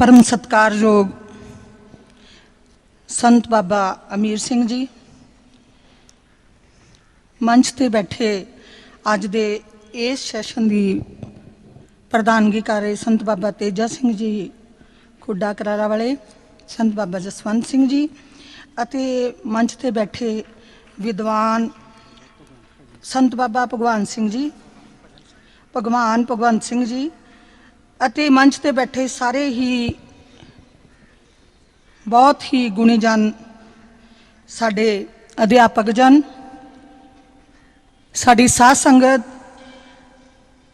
परम सत्कारयोग संत बाबा अमीर सिंह जी, मंच ते बैठे अज दे इस सैशन की प्रधानगी कर रहे संत बाबा तेजा सिंह जी खुड्डा करारा वाले, संत बाबा जसवंत सिंह जी अते मंच ते बैठे विद्वान संत बाबा भगवान सिंह जी, भगवंत सिंह जी अते मंच ते बैठे सारे ही बहुत ही गुणीजन साडे अध्यापक जन, साडी साध संगत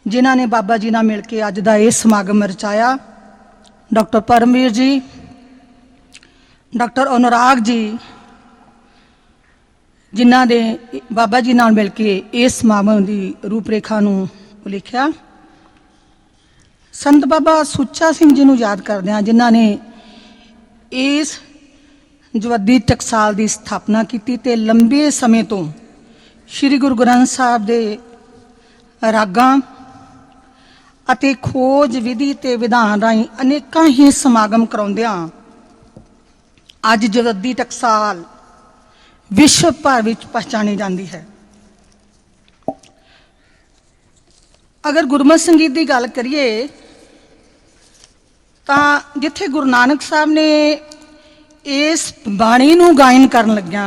जिन्हां ने बाबा जी नाल मिल के अज दा इह समागम रचाया। डॉक्टर परमवीर जी, डॉक्टर अनुराग जी जिन्हां ने बाबा जी नाल मिल के इस समागम की रूपरेखा नूं लिखिया। संत बाबा सुच्चा सिंह जी नूं याद करदे हां जिन्हां ने इस जवद्दी टकसाल की स्थापना की ते लंबे समय तो श्री गुरु ग्रंथ साहब के रागां अते खोज विधि ते विधान राहीं अनेकां ही समागम कराउंदिआं अज जवद्दी टकसाल विश्व भर विच पहचानी जाती है। अगर गुरमत संगीत की गल करिए तो जिथे गुरु नानक साहब ने इस बाणी नूं गायन करन लग्या,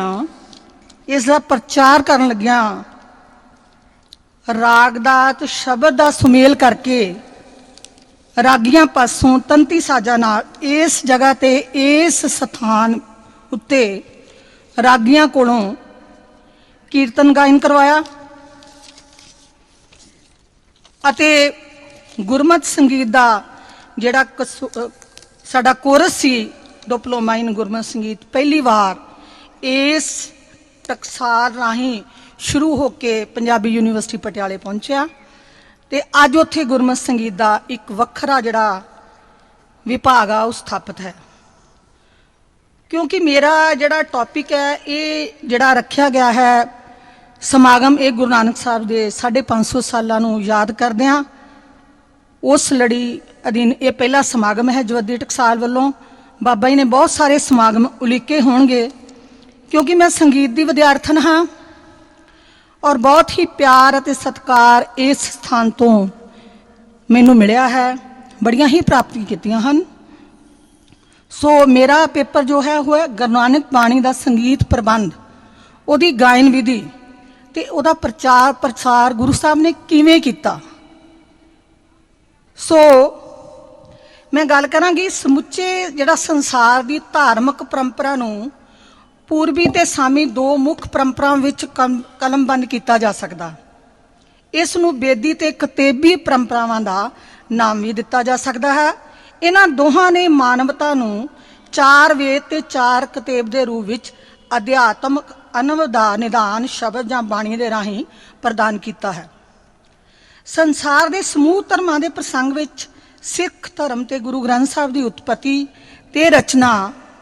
इसका प्रचार करन लग्या राग दा ते शब्द दा सुमेल करके रागियां पासों तंती साजा नाल इस जगह ते इस स्थान उत्ते रागियां कोलों कीर्तन गायन करवाया अते गुरमत संगीत दा जिहड़ा साडा कोरस सी डिप्लोमा इन गुरमत संगीत पहली बार इस टकसाल राही शुरू होके पंजाबी यूनीवर्सिटी पटियाले पहुंचा ते अज उत्थे गुरमत संगीत का एक वखरा जिहड़ा विभाग आ स्थापित है। क्योंकि मेरा जिहड़ा टॉपिक है ये जिहड़ा रखा गया है समागम ये गुरु नानक साहब के 550 सालों नूं याद करदिआं उस लड़ी अधीन ये पहला समागम है जवद्दी टकसाल वालों। बाबा जी ने बहुत सारे समागम उलीके होणगे क्योंकि मैं संगीत की विद्यार्थन हाँ और बहुत ही प्यार और सत्कार इस स्थान तो मैनू मिलिया है, बड़ियां ही प्राप्ति कीतियां हन। सो मेरा पेपर जो है वो गुरु नानक बाणी का संगीत प्रबंध, उहदी गायन विधि ते उहदा प्रचार प्रसार गुरु साहब ने किवें कीता। सो मैं गल करांगी समुचे जिहड़ा संसार की धार्मिक परंपरा नूं पूर्वी ते सामी दो मुख परंपरावां विच कलमबंद किया जा सकता। इस नूं बेदी ते कतेबी परंपरावां का नाम भी दिता जा सकता है। इन्हां दोहां ने मानवता नूं चार वेद ते चार कतेब के रूप विच अध्यात्मक अनुभव दा निदान शब्द जां बाणी दे राहीं प्रदान किया है। संसार के समूह धर्मां दे प्रसंग विच सिख धर्म ते गुरु ग्रंथ साहब की उत्पत्ति ते रचना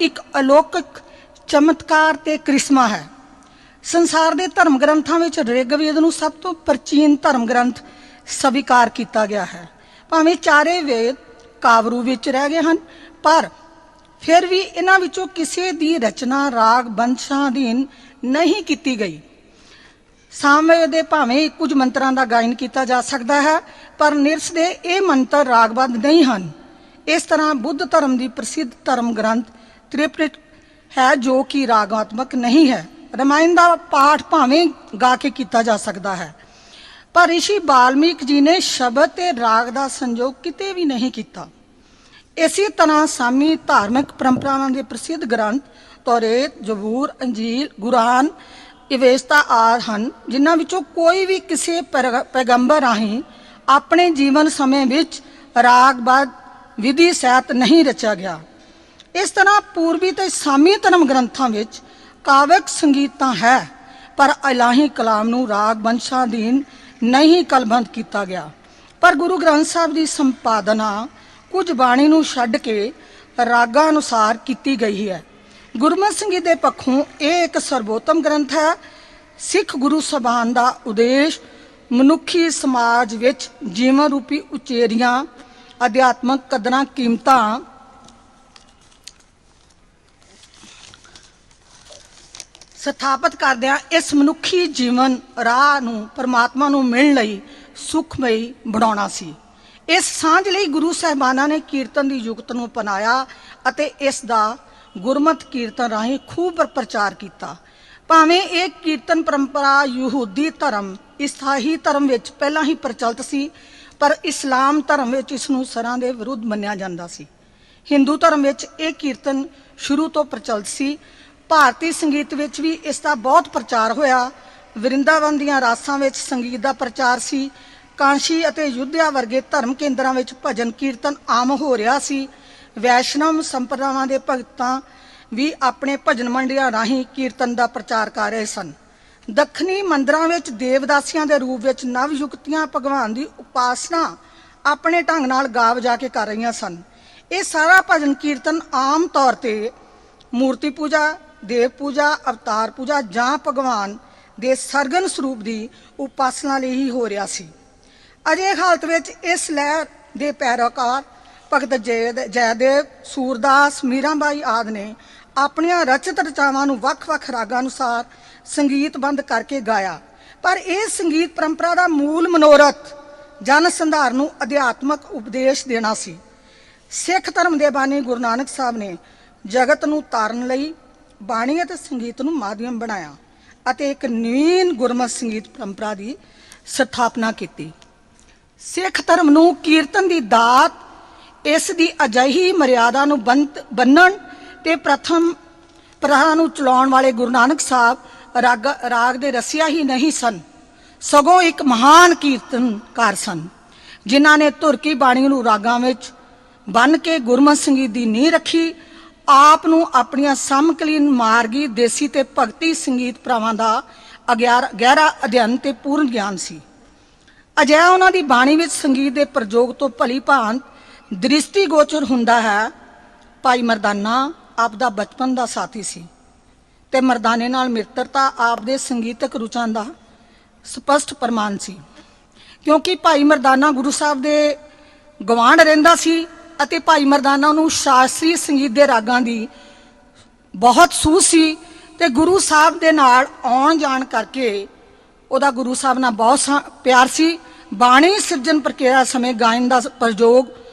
एक अलौकिक चमत्कार ते करिश्मा है। संसार के धर्म ग्रंथों में ऋग्वेद नूं सब तो प्राचीन धर्म ग्रंथ स्वीकार किया गया है। भावें चारे वेद कावरू विच रह गए हैं पर फिर भी इन्हां विचों किसी की रचना राग वंशाधीन नहीं की गई। सामवेद दे भावें कुछ मंत्रां दा गायन किया जा सकता है पर निरस दे ये मंत्र रागबद्ध नहीं हैं। इस तरह बुद्ध धर्म की प्रसिद्ध धर्म ग्रंथ त्रिपिटक है जो कि रागात्मक नहीं है। रामायण का पाठ भावें गा के किया जा सकता है पर ऋषि वाल्मीकि जी ने शब्द ते राग का संयोग किते भी नहीं किया। इसी तरह सामी धार्मिक परंपरावां के प्रसिद्ध ग्रंथ तौरेत, जबूर, अंजील, कुरान, इवेस्ता आदि हैं जिन्हां विचों कोई भी किसी पैगंबर राहीं अपने जीवन समय विच रागबद्ध विधि सहित नहीं रचा गया। इस तरह पूर्वी ते सामी धर्म ग्रंथों विच काव्यक संगीत है पर इलाही कलाम नूं राग वंशाधीन नहीं कलबंद किया गया। पर गुरु ग्रंथ साहब की संपादना कुछ बाणी नूं छड्ड के रागां अनुसार की गई है। गुरमत संगीत के पक्षों यह एक सर्वोत्तम ग्रंथ है। सिख गुरु सभान का उद्देश मनुखी समाज विच जीवन रूपी उचेरियां अध्यात्मक कदरां कीमतां ਸਥਾਪਿਤ ਕਰਦਿਆਂ ਇਸ ਮਨੁੱਖੀ ਜੀਵਨ ਰਾਹ ਨੂੰ ਪਰਮਾਤਮਾ ਨੂੰ ਮਿਲਣ ਲਈ ਸੁਖਮਈ ਬਣਾਉਣਾ ਸੀ। ਇਸ ਸਾਂਝ ਲਈ ਗੁਰੂ ਸਾਹਿਬਾਨਾਂ ਨੇ ਕੀਰਤਨ ਦੀ ਯੁਗਤ ਨੂੰ ਅਪਣਾਇਆ ਅਤੇ ਇਸ ਦਾ ਗੁਰਮਤਿ ਕੀਰਤਨ ਰਾਹੀਂ ਖੂਬ ਪ੍ਰਚਾਰ ਕੀਤਾ। ਭਾਵੇਂ ਇਹ ਕੀਰਤਨ ਪਰੰਪਰਾ ਯਹੂਦੀ ਧਰਮ ਇਸਾਈ ਧਰਮ ਵਿੱਚ ਪਹਿਲਾਂ ਹੀ ਪ੍ਰਚਲਿਤ ਸੀ, ਪਰ ਇਸਲਾਮ ਧਰਮ ਵਿੱਚ ਇਸ ਨੂੰ ਸਰਾਂ ਦੇ ਵਿਰੁੱਧ ਮੰਨਿਆ ਜਾਂਦਾ ਸੀ। ਹਿੰਦੂ ਧਰਮ ਵਿੱਚ ਇਹ ਕੀਰਤਨ ਸ਼ੁਰੂ ਤੋਂ ਪ੍ਰਚਲਿਤ ਸੀ। ਭਾਰਤੀ ਸੰਗੀਤ ਵਿੱਚ ਵੀ ਇਸ ਦਾ ਬਹੁਤ ਪ੍ਰਚਾਰ ਹੋਇਆ। ਵਰਿੰਦਾਵਨ ਦੀਆਂ ਰਾਸਾਂ ਵਿੱਚ ਸੰਗੀਤ ਦਾ ਪ੍ਰਚਾਰ ਸੀ। ਕਾਂਸ਼ੀ ਅਤੇ ਯੁੱਧਿਆ ਵਰਗੇ ਧਰਮ ਕੇਂਦਰਾਂ ਵਿੱਚ ਭਜਨ ਕੀਰਤਨ ਆਮ ਹੋ ਰਿਹਾ ਸੀ। ਵੈਸ਼ਨਵ ਸੰਪਰਦਾਵਾਂ ਦੇ ਭਗਤਾਂ ਵੀ ਆਪਣੇ ਭਜਨ ਮੰਡਲੀਆਂ ਰਾਹੀਂ ਕੀਰਤਨ ਦਾ ਪ੍ਰਚਾਰ ਕਰ ਰਹੇ ਸਨ। ਦੱਖਣੀ ਮੰਦਰਾਂ ਵਿੱਚ ਦੇਵਦਾਸੀਆਂ ਦੇ ਰੂਪ ਵਿੱਚ ਨਵਯੁਕਤੀਆਂ ਭਗਵਾਨ ਦੀ ਉਪਾਸਨਾ ਆਪਣੇ ਢੰਗ ਨਾਲ ਗਾ ਵਜਾ ਕੇ ਕਰ ਰਹੀਆਂ ਸਨ। ਇਹ ਸਾਰਾ ਭਜਨ ਕੀਰਤਨ ਆਮ ਤੌਰ ਤੇ ਮੂਰਤੀ ਪੂਜਾ, ਦੇਵ ਪੂਜਾ, ਅਵਤਾਰ ਪੂਜਾ ਜਾਂ ਭਗਵਾਨ ਦੇ ਸਰਗਨ ਸਰੂਪ ਦੀ ਉਪਾਸਨਾ ਲਈ ਹੀ ਹੋ ਰਿਹਾ ਸੀ। ਅਜੇ ਹਾਲਤ ਵਿੱਚ ਇਸ ਲਹਿਰ ਦੇ ਪੈਰੋਕਾਰ ਭਗਤ ਜੈਦੇਵ, ਸੂਰਦਾਸ, ਮੀਰਾਬਾਈ ਆਦਿ ਨੇ ਆਪਣੀਆਂ ਰਚਿਤ ਰਚਾਵਾਂ ਨੂੰ ਵੱਖ-ਵੱਖ ਰਾਗਾਂ ਅਨੁਸਾਰ ਸੰਗੀਤਬੰਦ ਕਰਕੇ ਗਾਇਆ। ਪਰ ਇਹ ਸੰਗੀਤ ਪਰੰਪਰਾ ਦਾ ਮੂਲ ਮਨੋਰਥ ਜਨ ਸੰਧਾਰ ਨੂੰ ਅਧਿਆਤਮਕ ਉਪਦੇਸ਼ ਦੇਣਾ ਸੀ। ਸਿੱਖ ਧਰਮ ਦੇ ਬਾਨੀ ਗੁਰੂ ਨਾਨਕ ਸਾਹਿਬ ਨੇ ਜਗਤ ਨੂੰ ਤਾਰਨ ਲਈ ਬਾਣੀ ਅਤੇ ਸੰਗੀਤ ਨੂੰ ਮਾਧਿਅਮ ਬਣਾਇਆ ਅਤੇ ਇੱਕ ਨਵੀਨ ਗੁਰਮਤਿ ਸੰਗੀਤ ਪਰੰਪਰਾ ਦੀ ਸਥਾਪਨਾ ਕੀਤੀ। ਸਿੱਖ ਧਰਮ ਨੂੰ ਕੀਰਤਨ ਦੀ ਦਾਤ, ਇਸ ਦੀ ਅਜਿਹੀ ਮਰਿਆਦਾ ਨੂੰ ਬੰਨਣ ਤੇ ਪ੍ਰਥਮ ਪ੍ਰਥਾ ਨੂੰ ਚਲਾਉਣ ਵਾਲੇ ਗੁਰੂ ਨਾਨਕ ਸਾਹਿਬ ਰਾਗ ਦੇ ਰਸੀਆ ਹੀ ਨਹੀਂ ਸਨ, ਸਗੋਂ ਇੱਕ ਮਹਾਨ ਕੀਰਤਨਕਾਰ ਸਨ, ਜਿਨ੍ਹਾਂ ਨੇ ਧੁਰਕੀ ਬਾਣੀ ਨੂੰ ਰਾਗਾਂ ਵਿੱਚ ਬੰਨ ਕੇ ਗੁਰਮਤਿ ਸੰਗੀਤ ਦੀ ਨੀਂਹ ਰੱਖੀ। ਆਪ ਨੂੰ ਆਪਣੀਆਂ ਸਮਕਾਲੀਨ ਮਾਰਗੀ ਦੇਸੀ ਤੇ ਭਗਤੀ ਸੰਗੀਤ ਪ੍ਰਵਾਹਾਂ ਦਾ ਗਹਿਰਾ ਅਧਿਐਨ ਤੇ ਪੂਰਨ ਗਿਆਨ ਸੀ। ਅਜਿਹਾ ਉਹਨਾਂ ਦੀ ਬਾਣੀ ਵਿੱਚ ਸੰਗੀਤ ਦੇ ਪ੍ਰਯੋਗ ਤੋਂ ਭਲੀ ਭਾਂਤ ਦ੍ਰਿਸ਼ਟੀ ਗੋਚਰ ਹੁੰਦਾ ਹੈ। ਭਾਈ ਮਰਦਾਨਾ ਆਪ ਦਾ ਬਚਪਨ ਦਾ ਸਾਥੀ ਸੀ ਤੇ ਮਰਦਾਨੇ ਨਾਲ ਮਿੱਤਰਤਾ ਆਪ ਦੇ ਸੰਗੀਤਕ ਰੁਚਾਂ ਦਾ ਸਪਸ਼ਟ ਪ੍ਰਮਾਣ ਸੀ, ਕਿਉਂਕਿ ਭਾਈ ਮਰਦਾਨਾ ਗੁਰੂ ਸਾਹਿਬ ਦੇ ਗਵਾਂਢ ਰਹਿੰਦਾ ਸੀ ਅਤੇ ਭਾਈ ਮਰਦਾਨਾ ਨੂੰ ਸ਼ਾਸਤਰੀ ਸੰਗੀਤ ਦੇ ਰਾਗਾਂ ਦੀ ਬਹੁਤ ਸੂਝ ਸੀ ਤੇ ਗੁਰੂ ਸਾਹਿਬ ਦੇ ਨਾਲ ਆਉਣ ਜਾਣ ਕਰਕੇ ਉਹਦਾ ਗੁਰੂ ਸਾਹਿਬ ਨਾਲ ਬਹੁਤ ਪਿਆਰ ਸੀ। ਬਾਣੀ ਸਿਰਜਣ ਪ੍ਰਕਿਰਿਆ ਸਮੇਂ ਗਾਇਨ ਦਾ ਪ੍ਰਯੋਗ,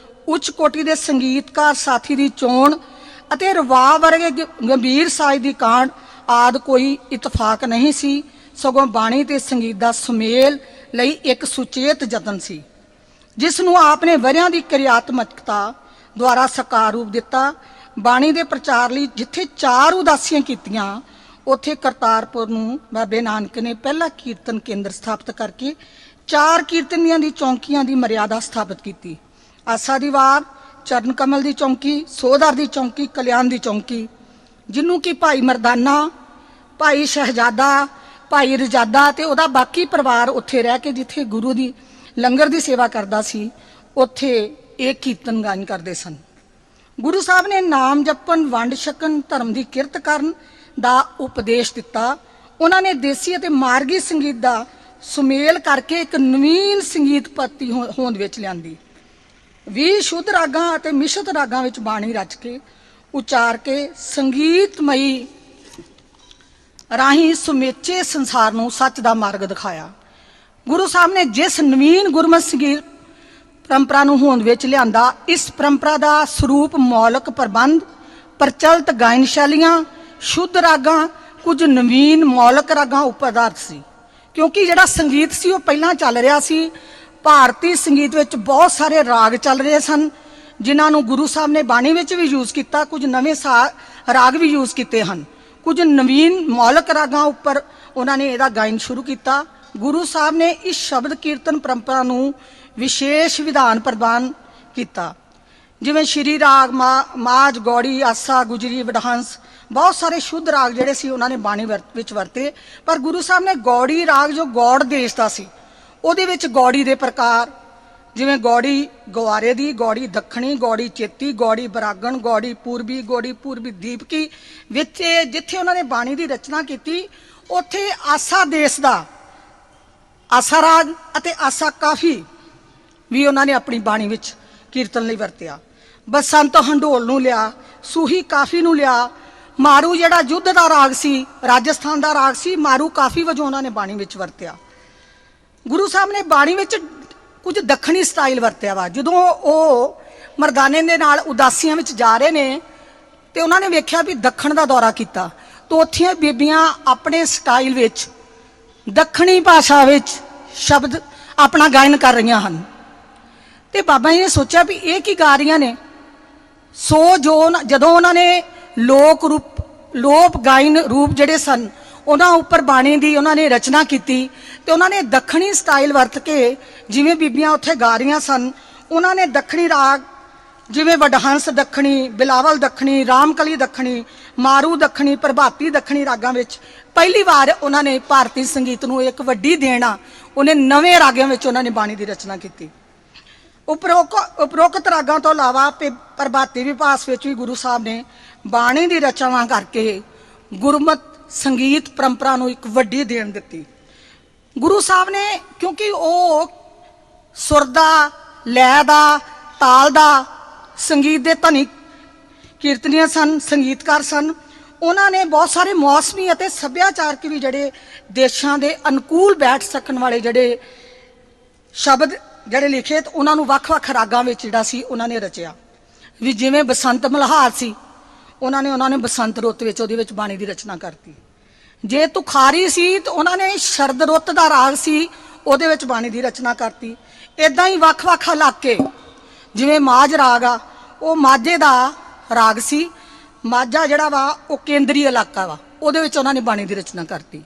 ਉੱਚ ਕੋਟੀ ਦੇ ਸੰਗੀਤਕਾਰ ਸਾਥੀ ਦੀ ਚੋਣ ਅਤੇ ਰਵਾਬ ਵਰਗੇ ਗੰਭੀਰ ਸਾਜ਼ ਦੀ ਕਾਂਡ ਆਦਿ ਕੋਈ ਇਤਫਾਕ ਨਹੀਂ ਸੀ, ਸਗੋਂ ਬਾਣੀ ਤੇ ਸੰਗੀਤ ਦਾ ਸੁਮੇਲ ਲਈ ਇੱਕ ਸੁਚੇਤ ਯਤਨ ਸੀ, ਜਿਸ ਨੂੰ ਆਪ ਨੇ ਵਰਿਆਂ ਦੀ ਕਿਰਿਆਤਮਕਤਾ ਦੁਆਰਾ ਸਾਕਾਰ ਰੂਪ ਦਿੱਤਾ। ਬਾਣੀ ਦੇ ਪ੍ਰਚਾਰ ਲਈ ਜਿੱਥੇ 4 ਉਦਾਸੀਆਂ ਕੀਤੀਆਂ, ਉੱਥੇ ਕਰਤਾਰਪੁਰ ਨੂੰ ਬਾਬੇ ਨਾਨਕ ਨੇ ਪਹਿਲਾ ਕੀਰਤਨ ਕੇਂਦਰ ਸਥਾਪਿਤ ਕਰਕੇ 4 ਕੀਰਤਨੀਆਂ ਦੀ ਚੌਂਕੀਆਂ ਦੀ ਮਰਿਆਦਾ ਸਥਾਪਿਤ ਕੀਤੀ। ਆਸਾ ਦੀ ਵਾਰ, ਚਰਨ ਕਮਲ ਦੀ ਚੌਂਕੀ, ਸੋਧਰ ਦੀ ਚੌਂਕੀ, ਕਲਿਆਣ ਦੀ ਚੌਂਕੀ, ਜਿਹਨੂੰ ਕਿ ਭਾਈ ਮਰਦਾਨਾ, ਭਾਈ ਸ਼ਹਿਜ਼ਾਦਾ, ਭਾਈ ਰਜਾਦਾ ਤੇ ਉਹਦਾ ਬਾਕੀ ਪਰਿਵਾਰ ਉੱਥੇ ਰਹਿ ਕੇ ਜਿੱਥੇ ਗੁਰੂ ਦੀ ਲੰਗਰ ਦੀ ਸੇਵਾ ਕਰਦਾ ਸੀ, ਉੱਥੇ ਇਹ ਕੀਰਤਨ ਗਾਇਨ ਕਰਦੇ ਸਨ। ਗੁਰੂ ਸਾਹਿਬ ਨੇ ਨਾਮ ਜਪਣ, ਵੰਡ ਛਕਣ, ਧਰਮ ਦੀ ਕਿਰਤ ਕਰਨ ਦਾ ਉਪਦੇਸ਼ ਦਿੱਤਾ। ਉਹਨਾਂ ਨੇ ਦੇਸੀ ਅਤੇ ਮਾਰਗੀ ਸੰਗੀਤ ਦਾ ਸੁਮੇਲ ਕਰਕੇ ਇੱਕ ਨਵੀਨ ਸੰਗੀਤ ਪੱਤੀ ਹੋਂਦ ਵਿੱਚ ਲਿਆਂਦੀ। 20 ਸ਼ੁੱਧ ਰਾਗਾਂ ਅਤੇ ਮਿਸ਼ਰਤ ਰਾਗਾਂ ਵਿੱਚ ਬਾਣੀ ਰਚ ਕੇ ਉਚਾਰ ਕੇ ਸੰਗੀਤਮਈ ਰਾਹੀਂ ਸਮੁੱਚੇ ਸੰਸਾਰ ਨੂੰ ਸੱਚ ਦਾ ਮਾਰਗ ਦਿਖਾਇਆ। ਗੁਰੂ ਸਾਹਿਬ ਨੇ ਜਿਸ ਨਵੀਨ ਗੁਰਮਤਿ ਸੰਗੀਤ ਪਰੰਪਰਾ ਨੂੰ ਹੋਂਦ ਵਿੱਚ ਲਿਆਂਦਾ, ਇਸ ਪਰੰਪਰਾ ਦਾ ਸਰੂਪ ਮੌਲਿਕ ਪ੍ਰਬੰਧ, ਪ੍ਰਚਲਿਤ ਗਾਇਨ ਸ਼ੈਲੀਆਂ, ਸ਼ੁੱਧ ਰਾਗਾਂ, ਕੁਝ ਨਵੀਨ ਮੌਲਿਕ ਰਾਗਾਂ ਉੱਪਰ ਆਧਾਰਿਤ ਸੀ। ਕਿਉਂਕਿ ਜਿਹੜਾ ਸੰਗੀਤ ਸੀ ਉਹ ਪਹਿਲਾਂ ਚੱਲ ਰਿਹਾ ਸੀ। ਭਾਰਤੀ ਸੰਗੀਤ ਵਿੱਚ ਬਹੁਤ ਸਾਰੇ ਰਾਗ ਚੱਲ ਰਹੇ ਸਨ, ਜਿਨ੍ਹਾਂ ਨੂੰ ਗੁਰੂ ਸਾਹਿਬ ਨੇ ਬਾਣੀ ਵਿੱਚ ਵੀ ਯੂਜ਼ ਕੀਤਾ। ਕੁਝ ਨਵੇਂ ਰਾਗ ਵੀ ਯੂਜ਼ ਕੀਤੇ ਹਨ। ਕੁਝ ਨਵੀਨ ਮੌਲਿਕ ਰਾਗਾਂ ਉੱਪਰ ਉਹਨਾਂ ਨੇ ਇਹਦਾ ਗਾਇਨ ਸ਼ੁਰੂ ਕੀਤਾ। ਗੁਰੂ ਸਾਹਿਬ ਨੇ ਇਸ ਸ਼ਬਦ ਕੀਰਤਨ ਪਰੰਪਰਾ ਨੂੰ ਵਿਸ਼ੇਸ਼ ਵਿਧਾਨ ਪ੍ਰਦਾਨ ਕੀਤਾ, ਜਿਵੇਂ ਸ਼੍ਰੀ ਰਾਗ, ਮਾਝ, ਗੌੜੀ, ਆਸਾ, ਗੁਜਰੀ, ਵਡਹੰਸ, ਬਹੁਤ ਸਾਰੇ ਸ਼ੁੱਧ ਰਾਗ ਜਿਹੜੇ ਸੀ ਉਹਨਾਂ ਨੇ ਬਾਣੀ ਵਿੱਚ ਵਰਤੇ। ਪਰ ਗੁਰੂ ਸਾਹਿਬ ਨੇ ਗੌੜੀ ਰਾਗ, ਜੋ ਗੌੜ ਦੇਸ਼ ਦਾ ਸੀ, ਉਹਦੇ ਵਿੱਚ ਗੌੜੀ ਦੇ ਪ੍ਰਕਾਰ, ਜਿਵੇਂ ਗੌੜੀ ਗਵਾਰੇ ਦੀ, ਗੌੜੀ ਦੱਖਣੀ, ਗੌੜੀ ਚੇਤੀ, ਗੌੜੀ ਬਰਾਗਣ, ਗੌੜੀ ਪੂਰਬੀ ਦੀਪਕੀ ਵਿੱਚ ਜਿੱਥੇ ਉਹਨਾਂ ਨੇ ਬਾਣੀ ਦੀ ਰਚਨਾ ਕੀਤੀ, ਉੱਥੇ ਆਸਾ ਦੇਸ਼ ਦਾ ਆਸਾ ਰਾਗ ਅਤੇ ਆਸਾ ਕਾਫੀ ਵੀ ਉਹਨਾਂ ਨੇ ਆਪਣੀ ਬਾਣੀ ਵਿੱਚ ਕੀਰਤਨ ਲਈ ਵਰਤਿਆ। ਬਸੰਤ ਹੰਡੋਲ ਨੂੰ ਲਿਆ, ਸੂਹੀ ਕਾਫੀ ਨੂੰ ਲਿਆ, ਮਾਰੂ ਜਿਹੜਾ ਯੁੱਧ ਦਾ ਰਾਗ ਸੀ, ਰਾਜਸਥਾਨ ਦਾ ਰਾਗ ਸੀ, ਮਾਰੂ ਕਾਫੀ ਵਜੋਂ ਉਹਨਾਂ ਨੇ ਬਾਣੀ ਵਿੱਚ ਵਰਤਿਆ। ਗੁਰੂ ਸਾਹਿਬ ਨੇ ਬਾਣੀ ਵਿੱਚ ਕੁਝ ਦੱਖਣੀ ਸਟਾਈਲ ਵਰਤਿਆ ਵਾ। ਜਦੋਂ ਉਹ ਮਰਦਾਨੇ ਦੇ ਨਾਲ ਉਦਾਸੀਆਂ ਵਿੱਚ ਜਾ ਰਹੇ ਨੇ ਤੇ ਉਹਨਾਂ ਨੇ ਵੇਖਿਆ ਵੀ ਦੱਖਣ ਦਾ ਦੌਰਾ ਕੀਤਾ, ਤਾਂ ਉੱਥੇ ਬੀਬੀਆਂ ਆਪਣੇ ਸਟਾਈਲ ਵਿੱਚ ਦੱਖਣੀ ਭਾਸ਼ਾ ਵਿੱਚ ਸ਼ਬਦ ਆਪਣਾ ਗਾਇਨ ਕਰ ਰਹੀਆਂ ਹਨ। ਤੇ ਬਾਬਾ ਜੀ ਨੇ ਸੋਚਿਆ ਵੀ ਇਹ ਕੀ ਗਾ ਰਹੀਆਂ ਨੇ। ਸੋ ਜਦੋਂ ਉਹਨਾਂ ਨੇ ਲੋਕ ਗਾਇਨ ਰੂਪ ਜਿਹੜੇ ਸਨ ਉਹਨਾਂ ਉੱਪਰ ਬਾਣੀ ਦੀ ਉਹਨਾਂ ਨੇ ਰਚਨਾ ਕੀਤੀ ਤੇ ਉਹਨਾਂ ਨੇ ਦੱਖਣੀ ਸਟਾਈਲ ਵਰਤ ਕੇ ਜਿਵੇਂ ਬੀਬੀਆਂ ਉੱਥੇ ਗਾ ਰਹੀਆਂ ਸਨ, ਉਹਨਾਂ ਨੇ ਦੱਖਣੀ ਰਾਗ ਜਿਵੇਂ ਵਡਹੰਸ ਦੱਖਣੀ, ਬਿਲਾਵਲ ਦੱਖਣੀ, ਰਾਮਕਲੀ ਦੱਖਣੀ, ਮਾਰੂ ਦੱਖਣੀ, ਪ੍ਰਭਾਤੀ ਦੱਖਣੀ ਰਾਗਾਂ ਵਿੱਚ ਪਹਿਲੀ ਵਾਰ ਉਹਨਾਂ ਨੇ ਭਾਰਤੀ ਸੰਗੀਤ ਨੂੰ ਇੱਕ ਵੱਡੀ ਦੇਣ ਆ, ਉਹਨੇ ਨਵੇਂ ਰਾਗਾਂ ਵਿੱਚ ਉਹਨਾਂ ਨੇ ਬਾਣੀ ਦੀ ਰਚਨਾ ਕੀਤੀ। ਉਪਰੋਕਤ ਰਾਗਾਂ ਤੋਂ ਇਲਾਵਾ ਪ੍ਰਭਾਤੀ ਵਿਭਾਸ ਵਿੱਚ ਵੀ ਗੁਰੂ ਸਾਹਿਬ ਨੇ ਬਾਣੀ ਦੀ ਰਚਨਾ ਕਰਕੇ ਗੁਰਮਤ ਸੰਗੀਤ ਪਰੰਪਰਾ ਨੂੰ ਇੱਕ ਵੱਡੀ ਦੇਣ ਦਿੱਤੀ। ਗੁਰੂ ਸਾਹਿਬ ਨੇ ਕਿਉਂਕਿ ਉਹ ਸੁਰ ਦਾ, ਲੈਅ ਦਾ, ਤਾਲ ਦਾ, ਸੰਗੀਤ ਦੇ ਧਨੀ ਕੀਰਤਨੀਏ ਸਨ, ਸੰਗੀਤਕਾਰ ਸਨ। ਉਹਨਾਂ ਨੇ ਬਹੁਤ ਸਾਰੇ ਮੌਸਮੀ ਅਤੇ ਸੱਭਿਆਚਾਰਕ ਵੀ ਜਿਹੜੇ ਦੇਸ਼ਾਂ ਦੇ ਅਨੁਕੂਲ ਬੈਠ ਸਕਣ ਵਾਲੇ ਜਿਹੜੇ ਸ਼ਬਦ ਜਿਹੜੇ ਲਿਖੇ ਤੇ ਉਹਨਾਂ ਨੂੰ ਵੱਖ-ਵੱਖ ਰਾਗਾਂ ਵਿੱਚ ਜਿਹੜਾ ਸੀ ਉਹਨਾਂ ਨੇ ਰਚਿਆ। ਵੀ ਜਿਵੇਂ ਬਸੰਤ ਮਲਹਾਰ ਸੀ, ਉਹਨਾਂ ਨੇ ਬਸੰਤ ਰੁੱਤ ਵਿੱਚ ਉਹਦੇ ਵਿੱਚ ਬਾਣੀ ਦੀ ਰਚਨਾ ਕਰਤੀ। ਜੇ ਤੁਖਾਰੀ ਸੀ ਤਾਂ ਉਹਨਾਂ ਨੇ ਸ਼ਰਦ ਰੁੱਤ ਦਾ ਰਾਗ ਸੀ, ਉਹਦੇ ਵਿੱਚ ਬਾਣੀ ਦੀ ਰਚਨਾ ਕਰਤੀ। ਇਦਾਂ ਹੀ ਵੱਖ-ਵੱਖ ਇਲਾਕੇ, ਜਿਵੇਂ ਮਾਝ ਰਾਗ ਆ, ਉਹ ਮਾਝੇ ਦਾ ਰਾਗ ਸੀ। ਮਾਝਾ ਜਿਹੜਾ ਵਾ ਉਹ ਕੇਂਦਰੀ ਇਲਾਕਾ ਵਾ, ਉਹਦੇ ਵਿੱਚ ਉਹਨਾਂ ਨੇ ਬਾਣੀ ਦੀ ਰਚਨਾ ਕਰਤੀ।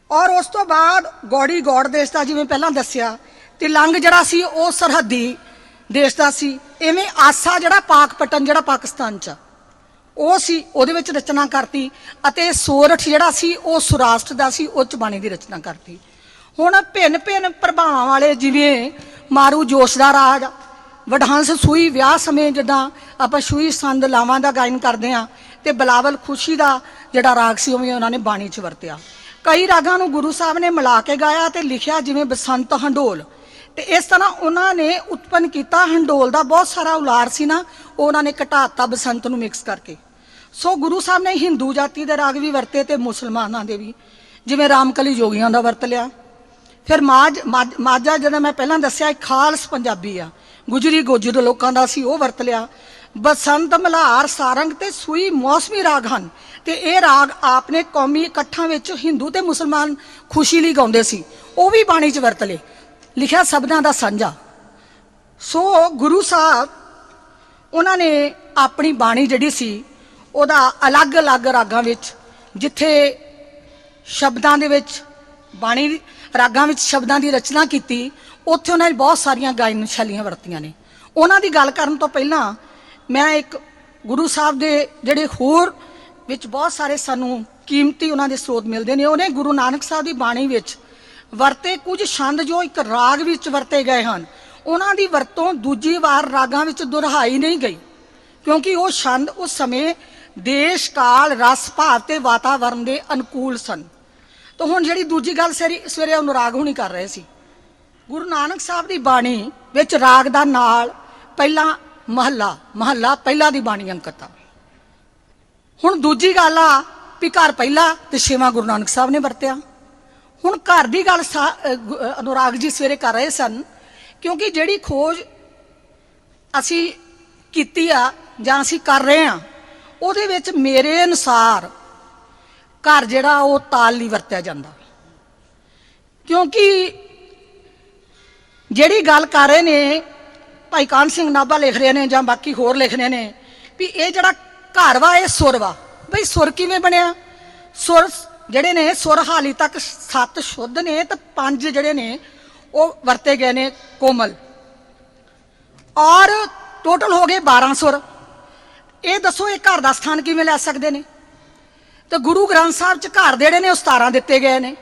ਔਰ ਉਸ ਤੋਂ ਬਾਅਦ ਗੌੜੀ ਗੌੜ ਦੇਸ਼ ਦਾ ਜਿਵੇਂ ਪਹਿਲਾਂ ਦੱਸਿਆ, ਤੇ ਲੰਗ ਜਿਹੜਾ ਸੀ ਉਹ ਸਰਹੱਦੀ ਦੇਸ਼ ਦਾ ਸੀ। ਇਵੇਂ ਆਸਾ ਜਿਹੜਾ ਪਾਕਪਟਨ ਜਿਹੜਾ ਪਾਕਿਸਤਾਨ 'ਚ ਉਹ ਸੀ, ਉਹਦੇ ਵਿੱਚ ਰਚਨਾ ਕਰਤੀ। ਅਤੇ ਸੋਰਠ ਜਿਹੜਾ ਸੀ ਉਹ ਸੁਰਾਸ਼ਟਰ ਦਾ ਸੀ, ਉਹ 'ਚ ਬਾਣੀ ਦੀ ਰਚਨਾ ਕਰਤੀ। ਹੁਣ ਭਿੰਨ ਪ੍ਰਭਾਵਾਂ ਵਾਲੇ ਜਿਵੇਂ ਮਾਰੂ ਜੋਸ਼ ਦਾ ਰਾਗ, ਵਡਹੰਸ ਸੂਈ ਵਿਆਹ ਸਮੇਂ ਜਿੱਦਾਂ ਆਪਾਂ ਸੂਈ ਸੰਦ ਲਾਵਾਂ ਦਾ ਗਾਇਨ ਕਰਦੇ ਹਾਂ, ਤੇ ਬਿਲਾਵਲ ਖੁਸ਼ੀ ਦਾ ਜਿਹੜਾ ਰਾਗ ਸੀ ਉਵੇਂ ਉਹਨਾਂ ਨੇ ਬਾਣੀ 'ਚ ਵਰਤਿਆ। ਕਈ ਰਾਗਾਂ ਨੂੰ ਗੁਰੂ ਸਾਹਿਬ ਨੇ ਮਿਲਾ ਕੇ ਗਾਇਆ ਤੇ ਲਿਖਿਆ, ਜਿਵੇਂ ਬਸੰਤ ਹੰਡੋਲ। ਤੇ ਇਸ ਤਰ੍ਹਾਂ ਉਹਨਾਂ ਨੇ ਉਤਪੰਨ ਕੀਤਾ। ਹੰਡੋਲ ਦਾ ਬਹੁਤ ਸਾਰਾ ਉਲਾਰ ਸੀ ਨਾ, ਉਹ ਉਹਨਾਂ ਨੇ ਘਟਾਤਾ ਬਸੰਤ ਨੂੰ ਮਿਕਸ ਕਰਕੇ। ਸੋ ਗੁਰੂ ਸਾਹਿਬ ਨੇ ਹਿੰਦੂ ਜਾਤੀ ਦੇ ਰਾਗ ਵੀ ਵਰਤੇ ਤੇ ਮੁਸਲਮਾਨਾਂ ਦੇ ਵੀ, ਜਿਵੇਂ ਰਾਮਕਲੀ ਜੋਗੀਆਂ ਦਾ ਵਰਤ ਲਿਆ। ਫਿਰ ਮਾਝਾ ਜਿਹੜਾ ਮੈਂ ਪਹਿਲਾਂ ਦੱਸਿਆ ਖਾਲਸ ਪੰਜਾਬੀ ਆ, ਗੁਜਰੀ ਗੋਜਰ ਲੋਕਾਂ ਦਾ ਸੀ, ਉਹ ਵਰਤ ਲਿਆ। ਬਸੰਤ ਮਲਹਾਰ ਸਾਰੰਗ ਤੇ ਸੂਈ ਮੌਸਮੀ ਰਾਗ ਹਨ ਤੇ ਇਹ ਰਾਗ ਆਪਨੇ ਕੌਮੀ ਇਕੱਠਾਂ ਵਿੱਚ ਹਿੰਦੂ ਤੇ ਮੁਸਲਮਾਨ ਖੁਸ਼ੀ ਲਈ ਗਾਉਂਦੇ ਸੀ, ਉਹ ਵੀ ਬਾਣੀ 'ਚ ਵਰਤ ਲਏ। ਲਿਖਿਆ ਸ਼ਬਦਾਂ ਦਾ ਸਾਂਝਾ। ਸੋ ਗੁਰੂ ਸਾਹਿਬ ਉਹਨਾਂ ਨੇ ਆਪਣੀ ਬਾਣੀ ਜਿਹੜੀ ਸੀ ਉਹਦਾ ਅਲੱਗ-ਅਲੱਗ ਰਾਗਾਂ ਵਿੱਚ, ਜਿੱਥੇ ਸ਼ਬਦਾਂ ਦੇ ਵਿੱਚ ਬਾਣੀ ਰਾਗਾਂ ਵਿੱਚ ਸ਼ਬਦਾਂ ਦੀ ਰਚਨਾ ਕੀਤੀ, ਉੱਥੇ ਉਹਨਾਂ ਨੇ ਬਹੁਤ ਸਾਰੀਆਂ ਗਾਇਨ ਸ਼ੈਲੀਆਂ ਵਰਤੀਆਂ ਨੇ। ਉਹਨਾਂ ਦੀ ਗੱਲ ਕਰਨ ਤੋਂ ਪਹਿਲਾਂ ਮੈਂ ਇੱਕ ਗੁਰੂ ਸਾਹਿਬ ਦੇ ਜਿਹੜੇ ਹੋਰ ਵਿੱਚ ਬਹੁਤ ਸਾਰੇ ਸਾਨੂੰ ਕੀਮਤੀ ਉਹਨਾਂ ਦੇ ਸਰੋਤ ਮਿਲਦੇ ਨੇ, ਉਹਨੇ ਗੁਰੂ ਨਾਨਕ ਸਾਹਿਬ ਦੀ ਬਾਣੀ ਵਿੱਚ ਵਰਤੇ ਕੁਝ ਛੰਦ ਜੋ ਇੱਕ ਰਾਗ ਵਿੱਚ ਵਰਤੇ ਗਏ ਹਨ, ਉਹਨਾਂ ਦੀ ਵਰਤੋਂ ਦੂਜੀ ਵਾਰ ਰਾਗਾਂ ਵਿੱਚ ਦੁਹਰਾਈ ਨਹੀਂ ਗਈ, ਕਿਉਂਕਿ ਉਹ ਛੰਦ ਉਸ ਸਮੇਂ ਦੇਸ਼ ਕਾਲ ਰਸ ਭਾਵ ਤੇ ਵਾਤਾਵਰਨ ਦੇ ਅਨੁਕੂਲ ਸਨ। ਤਾਂ ਹੁਣ ਜਿਹੜੀ ਦੂਜੀ ਗੱਲ ਸਵੇਰੇ ਅਨੁਰਾਗ ਹੁਣੀ ਕਰ ਰਹੇ ਸੀ, ਗੁਰੂ ਨਾਨਕ ਸਾਹਿਬ ਦੀ ਬਾਣੀ ਵਿੱਚ ਰਾਗ ਦਾ ਨਾਲ ਪਹਿਲਾ ਮਹੱਲਾ ਪਹਿਲਾ ਦੀ ਬਾਣੀ ਅੰਕਿਤ ਆ। ਹੁਣ ਦੂਜੀ ਗੱਲ ਆ ਵੀ ਘਰ ਪਹਿਲਾ ਤੇ ਛੇਵਾਂ ਗੁਰੂ ਨਾਨਕ ਸਾਹਿਬ ਨੇ ਵਰਤਿਆ। ਹੁਣ ਘਰ ਦੀ ਗੱਲ ਅਨੁਰਾਗ ਜੀ ਸਵੇਰੇ ਕਰ ਰਹੇ ਸਨ, ਕਿਉਂਕਿ ਜਿਹੜੀ ਖੋਜ ਅਸੀਂ ਕੀਤੀ ਆ ਜਾਂ ਅਸੀਂ ਕਰ ਰਹੇ ਆ, ਉਹਦੇ ਵਿੱਚ ਮੇਰੇ ਅਨੁਸਾਰ ਘਰ ਜਿਹੜਾ ਉਹ ਤਾਲ ਨਹੀਂ ਵਰਤਿਆ ਜਾਂਦਾ। ਕਿਉਂਕਿ ਜਿਹੜੀ ਗੱਲ ਕਰ ਰਹੇ ਨੇ ਭਾਈ ਕਾਹਨ ਸਿੰਘ ਨਾਭਾ ਲਿਖ ਰਹੇ ਨੇ ਜਾਂ ਬਾਕੀ ਹੋਰ ਲਿਖ ਰਹੇ ਨੇ ਵੀ ਇਹ ਜਿਹੜਾ ਘਰ ਵਾ ਇਹ ਸੁਰ ਵਾ। ਬਈ ਸੁਰ ਕਿਵੇਂ ਬਣਿਆ? ਸੁਰ ਜਿਹੜੇ ਨੇ, ਸੁਰ ਹਾਲੀ ਤੱਕ 7 ਸ਼ੁੱਧ ਨੇ ਤੇ 5 ਜਿਹੜੇ ਨੇ ਉਹ ਵਰਤੇ ਗਏ ਨੇ ਕੋਮਲ, ਔਰ ਟੋਟਲ ਹੋ ਗਏ 12 ਸੁਰ। ਇਹ ਦੱਸੋ ਇਹ ਘਰ ਦਾ ਸਥਾਨ ਕਿਵੇਂ ਲੈ ਸਕਦੇ ਨੇ? ਤੇ ਗੁਰੂ ਗ੍ਰੰਥ ਸਾਹਿਬ 'ਚ ਘਰ ਦੇ ਜਿਹੜੇ ਨੇ ਉਹ 17 ਦਿੱਤੇ ਗਏ ਨੇ।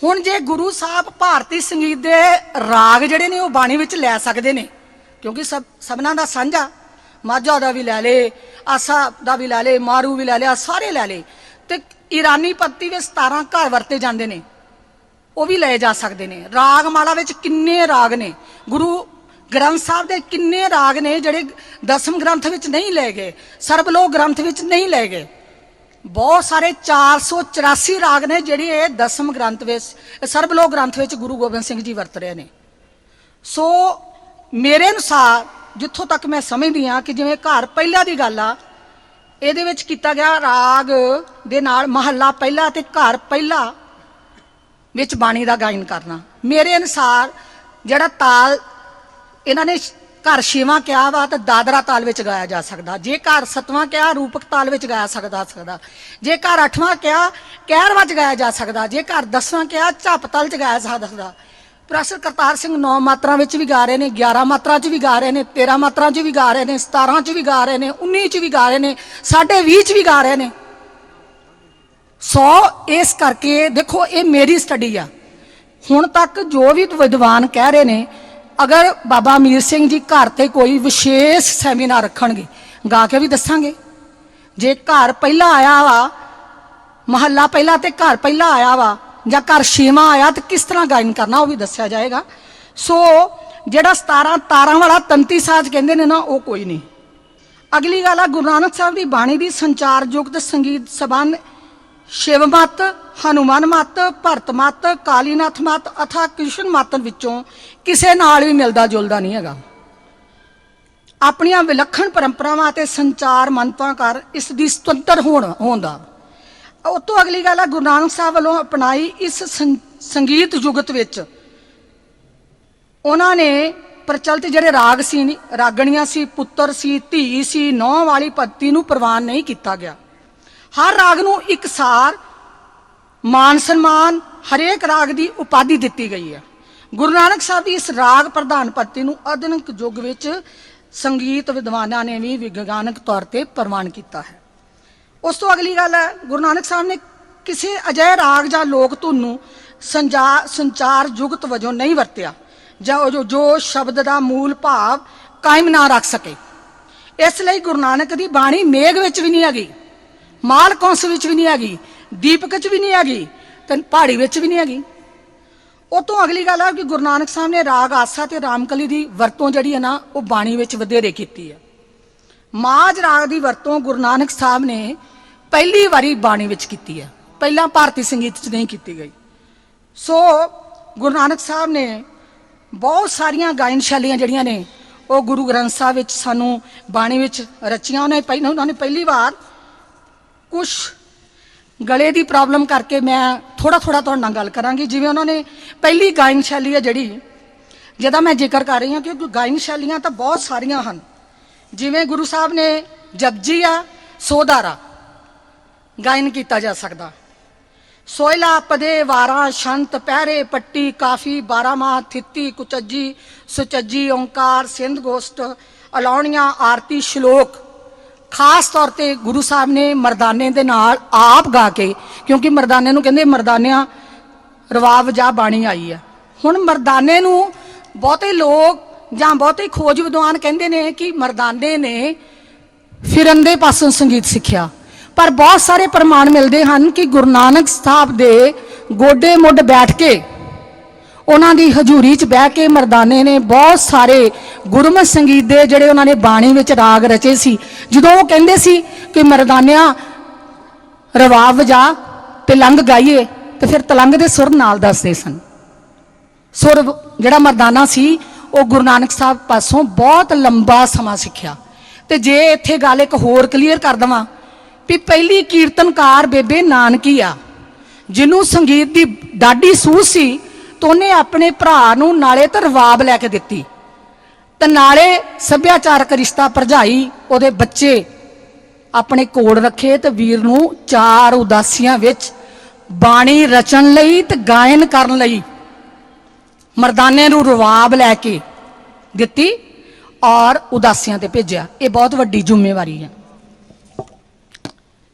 ਹੁਣ ਜੇ ਗੁਰੂ ਸਾਹਿਬ ਭਾਰਤੀ ਸੰਗੀਤ ਦੇ ਰਾਗ ਜਿਹੜੇ ਨੇ ਉਹ ਬਾਣੀ ਵਿੱਚ ਲੈ ਸਕਦੇ ਨੇ, ਕਿਉਂਕਿ ਸਭਨਾਂ ਦਾ ਸਾਂਝਾ, ਮਾਝਾ ਦਾ ਵੀ ਲੈ ਲੇ, ਆਸਾ ਦਾ ਵੀ ਲੈ ਲੇ, ਮਾਰੂ ਵੀ ਲੈ ਲਿਆ, ਸਾਰੇ ਲੈ ਲੇ, ਤੇ ਈਰਾਨੀ ਪੱਤੀ ਵਿੱਚ 17 ਘਰ ਵਰਤੇ ਜਾਂਦੇ ਨੇ, ਉਹ ਵੀ ਲਏ ਜਾ ਸਕਦੇ ਨੇ। ਰਾਗ ਮਾਲਾ ਵਿੱਚ ਕਿੰਨੇ ਰਾਗ ਨੇ, ਗੁਰੂ ਗ੍ਰੰਥ ਸਾਹਿਬ ਦੇ ਕਿੰਨੇ ਰਾਗ ਨੇ ਜਿਹੜੇ ਦਸਮ ਗ੍ਰੰਥ ਵਿੱਚ ਨਹੀਂ ਲਏ ਗਏ, ਸਰਬਲੋਕ ਗ੍ਰੰਥ ਵਿੱਚ ਨਹੀਂ ਲਏ ਗਏ। ਬਹੁਤ ਸਾਰੇ 484 ਰਾਗ ਨੇ ਜਿਹੜੇ ਇਹ ਦਸਮ ਗ੍ਰੰਥ ਵਿੱਚ, ਸਰਬਲੋਕ ਗ੍ਰੰਥ ਵਿੱਚ ਗੁਰੂ ਗੋਬਿੰਦ ਸਿੰਘ ਜੀ ਵਰਤ ਰਹੇ ਨੇ। ਸੋ ਮੇਰੇ ਅਨੁਸਾਰ ਜਿੱਥੋਂ ਤੱਕ ਮੈਂ ਸਮਝਦੀ ਹਾਂ ਕਿ ਜਿਵੇਂ ਘਰ ਪਹਿਲਾ ਦੀ ਗੱਲ ਆ, ਇਹਦੇ ਵਿੱਚ ਕੀਤਾ ਗਿਆ ਰਾਗ ਦੇ ਨਾਲ ਮਹੱਲਾ ਪਹਿਲਾ ਤੇ ਘਰ ਪਹਿਲਾ ਵਿੱਚ ਬਾਣੀ ਦਾ ਗਾਇਨ ਕਰਨਾ। ਮੇਰੇ ਅਨੁਸਾਰ ਜਿਹੜਾ ਤਾਲ ਇਹਨਾਂ ਨੇ ਘਰ ਛੇਵਾਂ ਕਿਹਾ ਵਾ ਤਾਂ ਦਾਦਰਾ ਤਾਲ ਵਿੱਚ ਗਾਇਆ ਜਾ ਸਕਦਾ, ਜੇ ਘਰ ਸੱਤਵਾਂ ਕਿਹਾ ਰੂਪਕ ਤਾਲ ਵਿੱਚ ਗਾਇਆ ਸਕਦਾ, ਜੇ ਘਰ ਅੱਠਵਾਂ ਕਿਹਾ ਕਹਿਰਵਾਂ ਚ ਗਾਇਆ ਜਾ ਸਕਦਾ, ਜੇ ਘਰ 10ਵਾਂ ਕਿਹਾ ਝੱਪ ਤਾਲ ਚ ਗਾਇਆ ਜਾ ਸਕਦਾ। ਪ੍ਰੋਫੈਸਰ ਕਰਤਾਰ ਸਿੰਘ 9 ਮਾਤਰਾ ਵਿੱਚ ਵੀ ਗਾ ਰਹੇ ਨੇ, 11 ਮਾਤਰਾ ਚ ਵੀ ਗਾ ਰਹੇ ਨੇ, 13 ਮਾਤਰਾ ਚ ਵੀ ਗਾ ਰਹੇ ਨੇ, 17 ਚ ਵੀ ਗਾ ਰਹੇ ਨੇ, 19 ਚ ਵੀ ਗਾ ਰਹੇ ਨੇ, 20.5 ਚ ਵੀ ਗਾ ਰਹੇ ਨੇ। ਇਸ ਕਰਕੇ ਦੇਖੋ ਇਹ ਮੇਰੀ ਸਟੱਡੀ ਆ। ਹੁਣ ਤੱਕ ਜੋ ਵੀ ਵਿਦਵਾਨ ਕਹਿ ਰਹੇ ਨੇ, ਅਗਰ ਬਾਬਾ ਅਮੀਰ ਸਿੰਘ ਜੀ ਘਰ ਤੇ ਕੋਈ ਵਿਸ਼ੇਸ਼ ਸੈਮੀਨਾਰ ਰੱਖਣਗੇ ਗਾ ਕੇ ਵੀ ਦੱਸਾਂਗੇ। ਜੇ ਘਰ ਪਹਿਲਾ ਆਇਆ ਵਾ, ਮਹੱਲਾ ਪਹਿਲਾ ਤੇ ਘਰ ਪਹਿਲਾ ਆਇਆ ਵਾ, ਜਾਂ ਘਰ ਛੇਵਾਂ ਆਇਆ ਤੇ ਕਿਸ ਤਰ੍ਹਾਂ ਗਾਇਨ ਕਰਨਾ ਉਹ ਵੀ ਦੱਸਿਆ ਜਾਏਗਾ। ਸੋ ਜਿਹੜਾ 17 ਤਾਰਾਂ ਵਾਲਾ ਤੰਤੀ ਸਾਜ਼ ਕਹਿੰਦੇ ਨੇ ਨਾ, ਉਹ ਕੋਈ ਨਹੀਂ। ਅਗਲੀ ਗੱਲ ਆ ਗੁਰੂ ਨਾਨਕ ਸਾਹਿਬ ਦੀ ਬਾਣੀ ਦੀ ਸੰਚਾਰ ਯੁਕਤ ਸੰਗੀਤ ਸਬੰਧ ਸ਼ਿਵ ਮਤ, ਹਨੂਮਾਨ ਮਤ, ਭਰਤ ਮਤ, ਕਾਲੀਨਾਥ ਮਤ ਅਥਾ ਕ੍ਰਿਸ਼ਨ ਮਤ ਵਿੱਚੋਂ ਕਿਸੇ ਨਾਲ ਵੀ ਮਿਲਦਾ ਜੁਲਦਾ ਨਹੀਂ ਹੈਗਾ। ਆਪਣੀਆਂ ਵਿਲੱਖਣ ਪਰੰਪਰਾਵਾਂ ਅਤੇ ਸੰਚਾਰ ਮੰਤਵਾਂ ਕਰ ਇਸ ਦੀ ਸੁਤੰਤਰ ਹੋਣ ਦਾ। ਉਸ ਤੋਂ ਅਗਲੀ ਗੱਲ ਆ ਗੁਰੂ ਨਾਨਕ ਸਾਹਿਬ ਵੱਲੋਂ ਅਪਣਾਈ ਇਸ ਸੰਗੀਤ ਜੁਗਤ ਵਿੱਚ ਉਹਨਾਂ ਨੇ ਪ੍ਰਚਲਿਤ ਜਿਹੜੇ ਰਾਗ ਸੀ, ਰਾਗਣੀਆਂ ਸੀ, ਪੁੱਤਰ ਸੀ, ਧੀ ਸੀ, ਨੌਂ ਵਾਲੀ ਪੱਤੀ ਨੂੰ ਪ੍ਰਵਾਨ ਨਹੀਂ ਕੀਤਾ ਗਿਆ। ਹਰ ਰਾਗ ਨੂੰ ਇਕਸਾਰ ਮਾਨ ਸਨਮਾਨ, ਹਰੇਕ ਰਾਗ ਦੀ ਉਪਾਧੀ ਦਿੱਤੀ ਗਈ ਹੈ। ਗੁਰੂ ਨਾਨਕ ਸਾਹਿਬ ਦੀ ਇਸ ਰਾਗ ਪ੍ਰਧਾਨ ਪੱਤੀ ਨੂੰ ਆਧੁਨਿਕ ਯੁੱਗ ਵਿੱਚ ਸੰਗੀਤ ਵਿਦਵਾਨਾਂ ਨੇ ਵੀ ਵਿਗਿਆਨਕ ਤੌਰ ਤੇ ਪ੍ਰਵਾਨ ਕੀਤਾ ਹੈ। ਉਸ ਤੋਂ ਅਗਲੀ ਗੱਲ ਹੈ ਗੁਰੂ ਨਾਨਕ ਸਾਹਿਬ ਨੇ ਕਿਸੇ ਅਜਿਹੇ ਰਾਗ ਜਾਂ ਲੋਕ ਧੁਨ ਨੂੰ ਸੰਚਾਰ ਜੁਗਤ ਵਜੋਂ ਨਹੀਂ ਵਰਤਿਆ ਜਾਂ ਜੋ ਸ਼ਬਦ ਦਾ ਮੂਲ ਭਾਵ ਕਾਇਮ ਨਾ ਰੱਖ ਸਕੇ। ਇਸ ਲਈ ਗੁਰੂ ਨਾਨਕ ਦੀ ਬਾਣੀ ਮੇਘ ਵਿੱਚ ਵੀ ਨਹੀਂ ਹੈਗੀ, ਮਾਲ ਕੌਂਸ ਵਿੱਚ ਵੀ ਨਹੀਂ ਹੈਗੀ, ਦੀਪਕ ਚ ਵੀ ਨਹੀਂ ਹੈਗੀ, ਤੇ ਪਹਾੜੀ ਵਿੱਚ ਵੀ ਨਹੀਂ ਹੈਗੀ। ਉਹ ਤੋਂ ਅਗਲੀ ਗੱਲ ਹੈ ਕਿ ਗੁਰੂ ਨਾਨਕ ਸਾਹਿਬ ਨੇ ਰਾਗ ਆਸਾ ਤੇ ਰਾਮਕਲੀ ਦੀ ਵਰਤੋਂ ਜਿਹੜੀ ਹੈ ਨਾ, ਉਹ ਬਾਣੀ ਵਿੱਚ ਵਧੇਰੇ ਕੀਤੀ ਹੈ। ਮਾਝ ਰਾਗ ਦੀ ਵਰਤੋਂ ਗੁਰੂ ਨਾਨਕ ਸਾਹਿਬ ਨੇ ਪਹਿਲੀ ਵਾਰੀ ਬਾਣੀ ਵਿੱਚ ਕੀਤੀ ਹੈ, ਪਹਿਲਾਂ ਭਾਰਤੀ ਸੰਗੀਤ 'ਚ ਨਹੀਂ ਕੀਤੀ ਗਈ। ਸੋ ਗੁਰੂ ਨਾਨਕ ਸਾਹਿਬ ਨੇ ਬਹੁਤ ਸਾਰੀਆਂ ਗਾਇਨ ਸ਼ੈਲੀਆਂ ਜਿਹੜੀਆਂ ਨੇ ਉਹ ਗੁਰੂ ਗ੍ਰੰਥ ਸਾਹਿਬ ਵਿੱਚ ਸਾਨੂੰ ਬਾਣੀ ਵਿੱਚ ਰਚੀਆਂ। ਉਹਨਾਂ ਨੇ ਪਹਿਲੀ ਵਾਰ ਕੁਛ ਗਲੇ ਦੀ ਪ੍ਰੋਬਲਮ ਕਰਕੇ ਮੈਂ ਥੋੜਾ ਤੁਹਾਡੇ ਨਾਲ ਗੱਲ ਕਰਾਂਗੀ। ਜਿਵੇਂ ਉਹਨਾਂ ਨੇ ਪਹਿਲੀ ਗਾਇਨ ਸ਼ੈਲੀ ਹੈ ਜਿਹੜੀ, ਜਿਹਦਾ ਮੈਂ ਜ਼ਿਕਰ ਕਰ ਰਹੀ ਹਾਂ, ਕਿਉਂਕਿ ਗਾਇਨ ਸ਼ੈਲੀਆਂ ਤਾਂ ਬਹੁਤ ਸਾਰੀਆਂ ਹਨ। ਜਿਵੇਂ ਗੁਰੂ ਸਾਹਿਬ ਨੇ ਜਪਜੀ ਆ, ਸੋਧਾਰਾ ਗਾਇਨ ਕੀਤਾ ਜਾ ਸਕਦਾ। ਸੋਇਲਾ ਪਦੇ ਵਾਰਾ ਸ਼ੰਤ ਪਹਿਰੇ ਪੱਟੀ ਕਾਫੀ 12 ਮਾਹ ਥਿੱਤੀ ਕੁਚੱਜੀ ਸੁਚੱਜੀ ਓਂਕਾਰ ਸਿੰਧ ਗੋਸ਼ਟ ਅਲਾਉਣੀਆਂ ਆਰਤੀ ਸ਼ਲੋਕ ਖਾਸ ਤੌਰ ਤੇ ਗੁਰੂ ਸਾਹਿਬ ਨੇ ਮਰਦਾਨੇ ਦੇ ਨਾਲ ਆਪ ਗਾ ਕੇ, ਕਿਉਂਕਿ ਮਰਦਾਨੇ ਨੂੰ ਕਹਿੰਦੇ ਮਰਦਾਨਿਆਂ ਰਵਾਬ ਜਾ ਬਾਣੀ ਆਈ ਆ। ਹੁਣ ਮਰਦਾਨੇ ਨੂੰ ਬਹੁਤੇ ਲੋਕ ਜਾਂ ਬਹੁਤੇ ਖੋਜ ਵਿਦਵਾਨ ਕਹਿੰਦੇ ਨੇ ਕਿ ਮਰਦਾਨੇ ਨੇ ਫਿਰਨ ਦੇ ਪਾਸੋਂ ਸੰਗੀਤ ਸਿੱਖਿਆ, ਪਰ ਬਹੁਤ ਸਾਰੇ ਪ੍ਰਮਾਣ ਮਿਲਦੇ ਹਨ ਕਿ ਗੁਰੂ ਨਾਨਕ ਸਾਹਿਬ ਦੇ ਗੋਡੇ ਮੁੱਢ ਬੈਠ ਕੇ, ਉਹਨਾਂ ਦੀ ਹਜ਼ੂਰੀ 'ਚ ਬਹਿ ਕੇ ਮਰਦਾਨੇ ਨੇ ਬਹੁਤ ਸਾਰੇ ਗੁਰਮਤਿ ਸੰਗੀਤ ਦੇ ਜਿਹੜੇ ਉਹਨਾਂ ਨੇ ਬਾਣੀ ਵਿੱਚ ਰਾਗ ਰਚੇ ਸੀ। ਜਦੋਂ ਉਹ ਕਹਿੰਦੇ ਸੀ ਕਿ ਮਰਦਾਨਿਆਂ ਰਵਾਬ ਵਜਾ ਤੇ ਲੰਘ ਗਾਈਏ, ਤੇ ਫਿਰ ਤਲੰਗ ਦੇ ਸੁਰ ਨਾਲ ਦੱਸਦੇ ਸਨ। ਸੁਰ ਜਿਹੜਾ ਮਰਦਾਨਾ ਸੀ ਉਹ ਗੁਰੂ ਨਾਨਕ ਸਾਹਿਬ ਪਾਸੋਂ ਬਹੁਤ ਲੰਬਾ ਸਮਾਂ ਸਿੱਖਿਆ। ਤੇ ਜੇ ਇੱਥੇ ਗੱਲ ਇੱਕ ਹੋਰ ਕਲੀਅਰ ਕਰ ਦੇਵਾਂ ਵੀ ਪਹਿਲੀ ਕੀਰਤਨਕਾਰ ਬੇਬੇ ਨਾਨਕੀ ਆ, ਜਿਹਨੂੰ ਸੰਗੀਤ ਦੀ ਡਾਢੀ ਸੂਝ ਸੀ, ਤਾਂ ਉਹਨੇ ਆਪਣੇ ਭਰਾ ਨੂੰ ਨਾਲੇ ਤਾਂ ਰਵਾਬ ਲੈ ਕੇ ਦਿੱਤੀ ਤੇ ਨਾਲੇ ਸੱਭਿਆਚਾਰਕ ਰਿਸ਼ਤਾ ਭਰਜਾਈ ਉਹਦੇ ਬੱਚੇ ਆਪਣੇ ਕੋਲ ਰੱਖੇ, ਤੇ ਵੀਰ ਨੂੰ 4 ਉਦਾਸੀਆਂ ਵਿੱਚ ਬਾਣੀ ਰਚਣ ਲਈ ਤੇ ਗਾਇਨ ਕਰਨ ਲਈ ਮਰਦਾਨੇ ਨੂੰ ਰਵਾਬ ਲੈ ਕੇ ਦਿੱਤੀ ਔਰ ਉਦਾਸੀਆਂ ਤੇ ਭੇਜਿਆ। ਇਹ ਬਹੁਤ ਵੱਡੀ ਜ਼ਿੰਮੇਵਾਰੀ ਹੈ।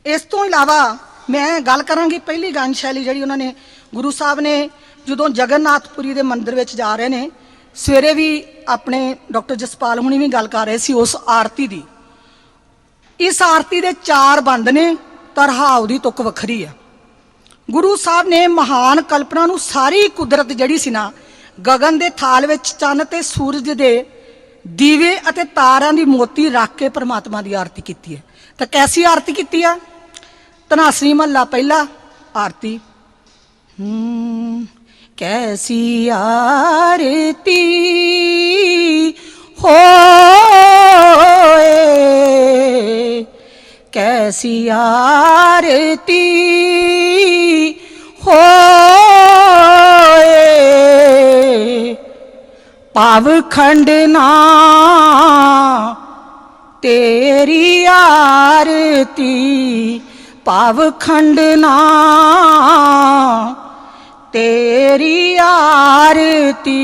ਇਸ ਤੋਂ ਇਲਾਵਾ ਮੈਂ ਗੱਲ ਕਰਾਂਗੀ ਪਹਿਲੀ ਗਾਇਨ ਸ਼ੈਲੀ ਜਿਹੜੀ ਉਹਨਾਂ ਨੇ, ਗੁਰੂ ਸਾਹਿਬ ਨੇ ਜਦੋਂ ਜਗਨਨਾਥਪੁਰੀ ਦੇ ਮੰਦਿਰ ਵਿੱਚ ਜਾ ਰਹੇ ਨੇ, ਸਵੇਰੇ ਵੀ ਆਪਣੇ ਡਾਕਟਰ ਜਸਪਾਲ ਹੁਣੀ ਵੀ ਗੱਲ ਕਰ ਰਹੇ ਸੀ ਉਸ ਆਰਤੀ ਦੀ। ਇਸ ਆਰਤੀ ਦੇ 4 ਬੰਦ ਨੇ, ਤਰਹਾਉ ਦੀ ਤੁਕ ਵੱਖਰੀ ਆ। ਗੁਰੂ ਸਾਹਿਬ ਨੇ ਮਹਾਨ ਕਲਪਨਾ ਨੂੰ, ਸਾਰੀ ਕੁਦਰਤ ਜਿਹੜੀ ਸੀ ਨਾ, ਗਗਨ ਦੇ ਥਾਲ ਵਿੱਚ ਚੰਨ ਤੇ ਸੂਰਜ ਦੇ ਦੀਵੇ ਅਤੇ ਤਾਰਾਂ ਦੀ ਮੋਤੀ ਰੱਖ ਕੇ परमात्मा ਦੀ ਆਰਤੀ ਕੀਤੀ ਹੈ। ਤਾਂ ਕੈਸੀ ਆਰਤੀ ਕੀਤੀ ਆ? ਧਨਾਸਰੀ ਮਹੱਲਾ ਪਹਿਲਾ आरती। कैसी आरती होए, कैसी आरती होए, पावखंड ना तेरी आरती, पावखंड ना तेरी आरती,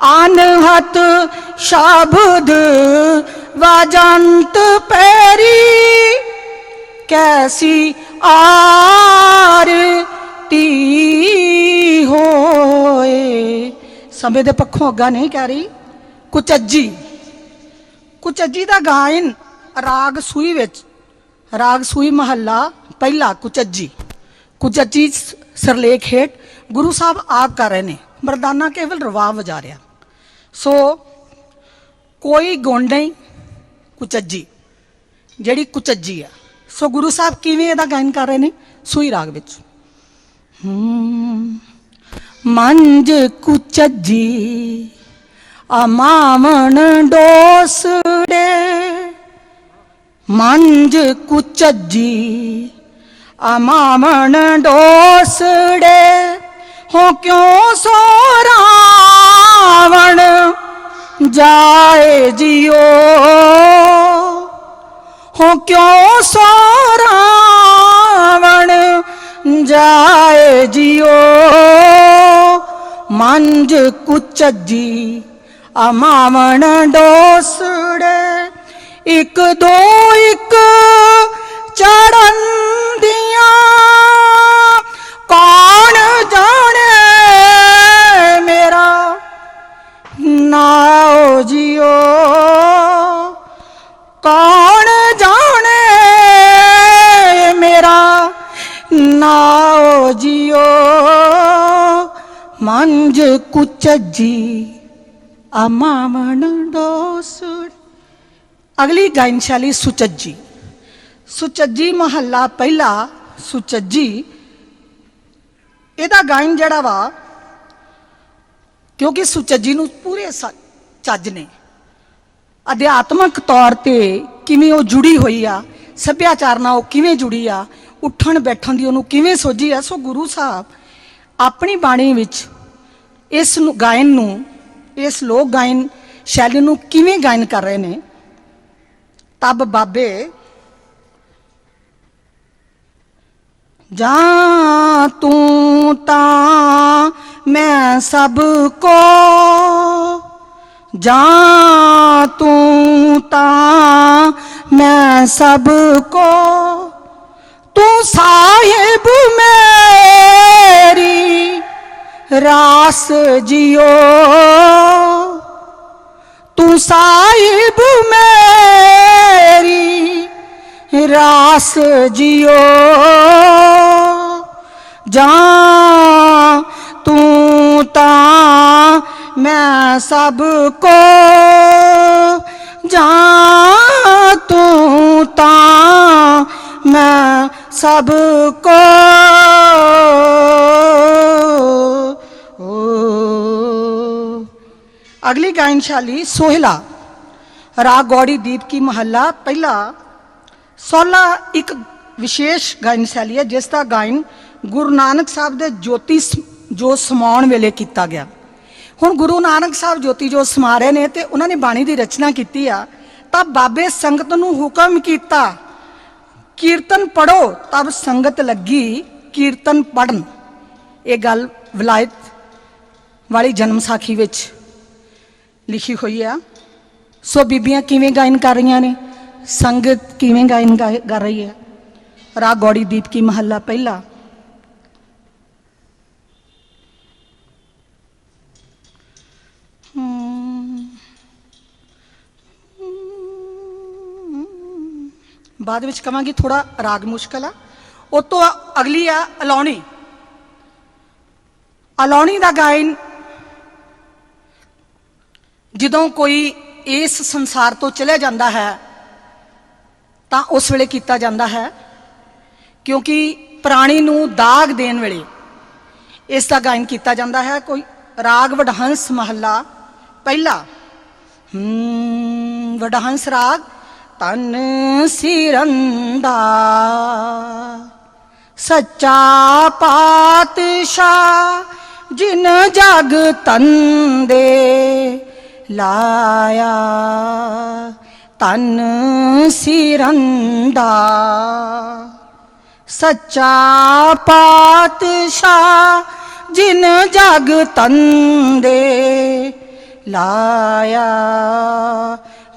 अनहत शब्द वजंत पैरी, कैसी आरती होए। समय दे पक्षों अग्गा नहीं कह रही। कुचज्जी, कुचज्जी दा गायन राग सूई विच, राग सूई महला पहला कुचज्जी। कुचज्जी सरलेख हेठ गुरु साहब आप कर रहे ने, मरदाना केवल रवाब वजा रहा। सो कोई गुण नहीं, कुचज्जी जिहड़ी कुचज्जी आ। सो गुरु साहब किवें इहदा गायन कर रहे ने? सूई राग विच। मंज कुचज्जी अमावण डोसड़े, मंज कुचज्जी अमावण डोसड़े, हो क्यों सो रावण जाए जियो, हो क्यों सो रावण जाए जियो। मंज कुचज्जी अमावण डोसड़े, एक दो एक चढ़न दिया, कौन जाने मेरा नाओ जियो, कौन जाने मेरा नाओ जियो। मंज कुचज्जी अमावण डोसड़। अगली गायन शैली सुचज्जी। सुचज्जी महला पहला सुचज्जी, ਇਹਦਾ ਗਾਇਨ ਜਿਹੜਾ ਵਾ, ਕਿਉਂਕਿ ਸੁਚੱਜੀ ਨੂੰ ਪੂਰੇ ਚੱਜ ਨੇ ਅਧਿਆਤਮਕ ਤੌਰ ਤੇ ਕਿਵੇਂ ਉਹ ਜੁੜੀ ਹੋਈ ਆ, ਸੱਭਿਆਚਾਰ ਨਾਲ ਉਹ ਕਿਵੇਂ ਜੁੜੀ ਆ, ਉੱਠਣ ਬੈਠਣ ਦੀ ਉਹਨੂੰ ਕਿਵੇਂ ਸੋਝੀ ਆ। ਸੋ ਗੁਰੂ ਸਾਹਿਬ ਆਪਣੀ ਬਾਣੀ ਵਿੱਚ ਇਸ ਨੂੰ ਗਾਇਨ ਨੂੰ, ਇਸ ਲੋਕ ਗਾਇਨ ਸ਼ੈਲੀ ਨੂੰ ਕਿਵੇਂ ਗਾਇਨ ਕਰ ਰਹੇ ਨੇ। ਤਬ ਬਾਬੇ जा तू ता मैं सबको, जा तू ता मैं सबको, तू साहिब मेरी रास जियो, तू साहिब मेरी रास जियो। जा तू ता मैं सबको, जा तू ता मैं सबको। अगली गायन शैली सोहला। राग गौड़ी दीप की महला पहला। सोहला एक विशेष गायन शैली है जिसका गायन गुरु नानक साहब दे ज्योति जो समाउण वेले किया गया। हुण गुरु नानक साहब ज्योति जो समा रहे ने ते उन्होंने बाणी की रचना की आ, तब बाबे संगत नूं हुक्म किया कीर्तन पढ़ो, तब संगत लगी कीर्तन पढ़न। ये गल विलायत वाली जन्म साखी विच लिखी हुई है। सो बीबियां किवें गायन कर रही ने, संगत किवें गायन कर रही है। राग गौड़ी दीप की महला पहला। बाद विच कहांगी थोड़ा राग मुश्किल है। उस तो अगली आ अलौनी। अलौनी का गायन जदों कोई इस संसार तो चलिया जाता है तो उस वेले किया जाता है, क्योंकि प्राणी नूं दाग देण वेले इसका गायन किया जाता है। कोई राग वडहंस महला पहला। वडहंस राग। तन सिरंदा सच्चा पातशाह जिन जग तंदे लाया, तन सिरंदा सच्चा पातशाह जिन जग तंदे लाया,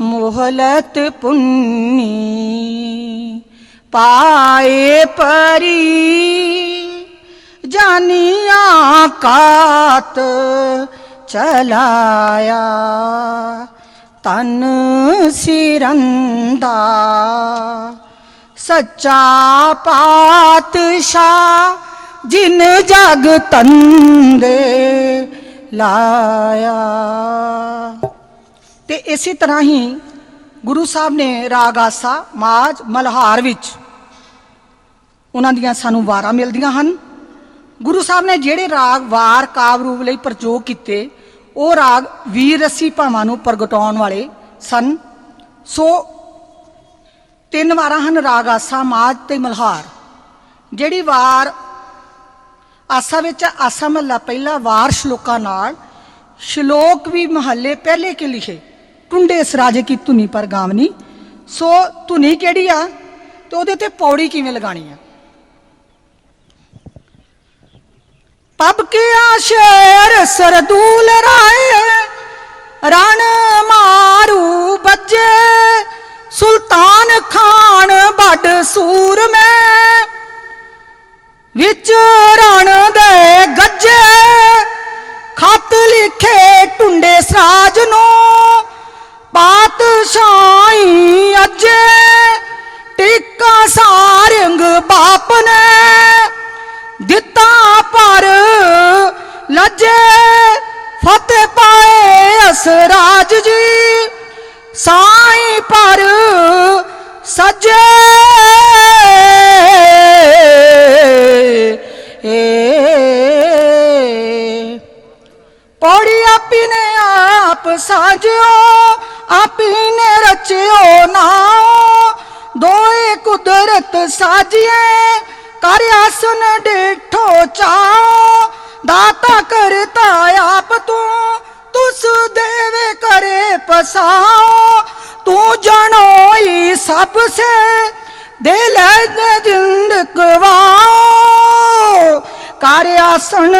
मोहलत पुन्नी पाए परी जानिया कात चलाया, तन सिरंदा सच्चा पातशाह जिन जग तंदे लाया। ते इसी तरह ही गुरु साहब ने राग आसा माज मल्हार विच उन्हां दियां सानू वारां मिलदियां हन। गुरु साहब ने जिहड़े राग वार काव रूप लई प्रयोग कीते ਉਹ ਰਾਗ ਵੀਰ ਰਸੀ ਭਾਵਾਂ ਨੂੰ ਪ੍ਰਗਟਾਉਣ ਵਾਲੇ ਸਨ। ਸੋ 3 ਵਾਰਾਂ ਹਨ ਰਾਗ ਆਸਾ ਮਾਝ ਤੇ ਮਲਹਾਰ। ਜਿਹੜੀ ਵਾਰ ਆਸਾ ਵਿੱਚ ਆਸਾ ਮਹੱਲਾ ਪਹਿਲਾ ਵਾਰ ਸ਼ਲੋਕਾਂ ਨਾਲ ਸ਼ਲੋਕ ਵੀ ਮਹੱਲੇ ਪਹਿਲੇ ਕੇ ਲਿਖੇ ਟੁੰਡੇ ਇਸ ਰਾਜੇ ਕੀ ਧੁਨੀ ਪਰ ਗਾਵਨੀ। ਸੋ ਧੁਨੀ ਕਿਹੜੀ ਆ ਤੇ ਉਹਦੇ ਤੇ ਪੌੜੀ ਕਿਵੇਂ ਲਗਾਣੀ ਆ। पब किया शेर सरदूल राय रण मारू बजे, सुल्तान खान बड़ सूर में विच रण दे गजे, खत लिखे टुंडे सराज नो पातशाही अजे, टिक्का सारंग बाप ने दिता पर लजे, फतेह पाए असराज जी साई पर सजे। पौड़ी आपी ने आप साजियो, आपी ने रचियो नाओ, दोए कुदरत साजिए कर आसन डिठो चाओ, दाता करता आप तू तुस देवे करे पसाओ, तू जनोई सबसे दिल जिंद गवाओ, कर आसन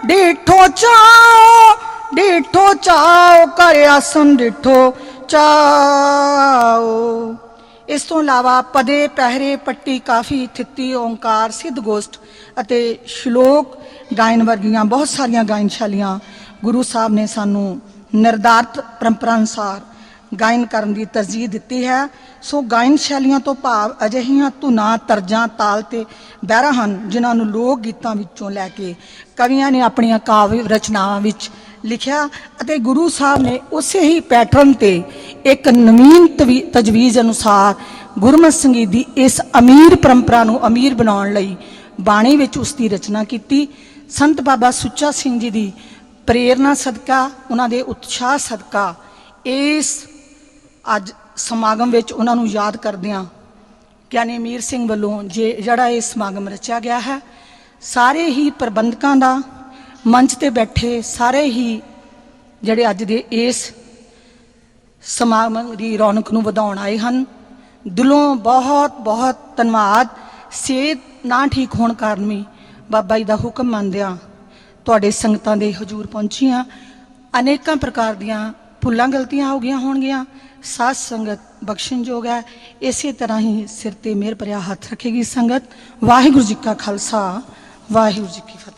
डिठो चाओ कर आसन डिठो चाओ। इस तो इलावा पदे पहरे पट्टी काफी थित्ती ओंकार सिद्ध गोष्ठ ਅਤੇ ਸ਼ਲੋਕ ਗਾਇਨ ਵਰਗੀਆਂ ਬਹੁਤ ਸਾਰੀਆਂ ਗਾਇਨ ਸ਼ੈਲੀਆਂ ਗੁਰੂ ਸਾਹਿਬ ਨੇ ਸਾਨੂੰ ਨਿਰਧਾਰਤ ਪਰੰਪਰਾ ਅਨੁਸਾਰ ਗਾਇਨ ਕਰਨ ਦੀ ਤਰਜੀਹ ਦਿੱਤੀ ਹੈ। ਸੋ ਗਾਇਨ ਸ਼ੈਲੀਆਂ ਤੋਂ ਭਾਵ ਅਜਿਹੀਆਂ ਧੁਨਾਂ ਤਰਜਾਂ ਤਾਲ ਤੇ ਬਹਿਰਾ ਹਨ ਜਿਨ੍ਹਾਂ ਨੂੰ ਲੋਕ ਗੀਤਾਂ ਵਿੱਚੋਂ ਲੈ ਕੇ ਕਵੀਆਂ ਨੇ ਆਪਣੀਆਂ ਕਾਵਿ ਰਚਨਾਵਾਂ ਵਿੱਚ ਲਿਖਿਆ ਅਤੇ ਗੁਰੂ ਸਾਹਿਬ ਨੇ ਉਸੇ ਹੀ ਪੈਟਰਨ ਤੇ ਇੱਕ ਨਵੀਨ ਤਜਵੀਜ਼ ਅਨੁਸਾਰ ਗੁਰਮਤਿ ਸੰਗੀਤ ਦੀ ਇਸ ਅਮੀਰ ਪਰੰਪਰਾ ਨੂੰ ਅਮੀਰ ਬਣਾਉਣ ਲਈ ਬਾਣੀ ਵਿੱਚ ਉਸ ਦੀ ਰਚਨਾ ਕੀਤੀ। ਸੰਤ ਬਾਬਾ ਸੁੱਚਾ ਸਿੰਘ ਜੀ ਦੀ ਪ੍ਰੇਰਨਾ ਸਦਕਾ ਉਹਨਾਂ ਦੇ ਉਤਸ਼ਾਹ ਸਦਕਾ ਇਸ ਅੱਜ ਸਮਾਗਮ ਵਿੱਚ ਉਹਨਾਂ ਨੂੰ ਯਾਦ ਕਰਦਿਆਂ ਗਿਆਨੀ ਅਮੀਰ ਸਿੰਘ ਵੱਲੋਂ ਜਿਹੜਾ ਇਹ ਸਮਾਗਮ ਰਚਿਆ ਗਿਆ ਹੈ, ਸਾਰੇ ਹੀ ਪ੍ਰਬੰਧਕਾਂ ਦਾ ਮੰਚ ਤੇ ਬੈਠੇ ਸਾਰੇ ਹੀ ਜਿਹੜੇ ਅੱਜ ਦੇ ਇਸ ਸਮਾਗਮ ਦੀ ਰੌਣਕ ਨੂੰ ਵਧਾਉਣ ਆਏ ਹਨ, ਦਿਲੋਂ ਬਹੁਤ ਬਹੁਤ ਧੰਨਵਾਦ। ਸਿਹਤ ਨਾ ਠੀਕ ਹੋਣ ਕਾਰਨ ਵੀ ਬਾਬਾ ਜੀ ਦਾ ਹੁਕਮ ਮੰਨਦਿਆਂ ਤੁਹਾਡੇ ਸੰਗਤਾਂ ਦੇ ਹਜ਼ੂਰ ਪਹੁੰਚੀਆਂ। ਅਨੇਕਾਂ ਪ੍ਰਕਾਰ ਦੀਆਂ ਭੁੱਲਾਂ ਗਲਤੀਆਂ ਹੋ ਗਈਆਂ ਹੋਣਗੀਆਂ, ਸਾਧ ਸੰਗਤ ਬਖਸ਼ਣਯੋਗ ਹੈ। ਇਸੇ ਤਰ੍ਹਾਂ ਹੀ ਸਿਰ ਤੇ ਮਿਹਰ ਭਰਿਆ ਹੱਥ ਰੱਖੇਗੀ ਸੰਗਤ। ਵਾਹਿਗੁਰੂ ਜੀ ਕਾ ਖਾਲਸਾ, ਵਾਹਿਗੁਰੂ ਜੀ ਕੀ ਫਤਿਹ।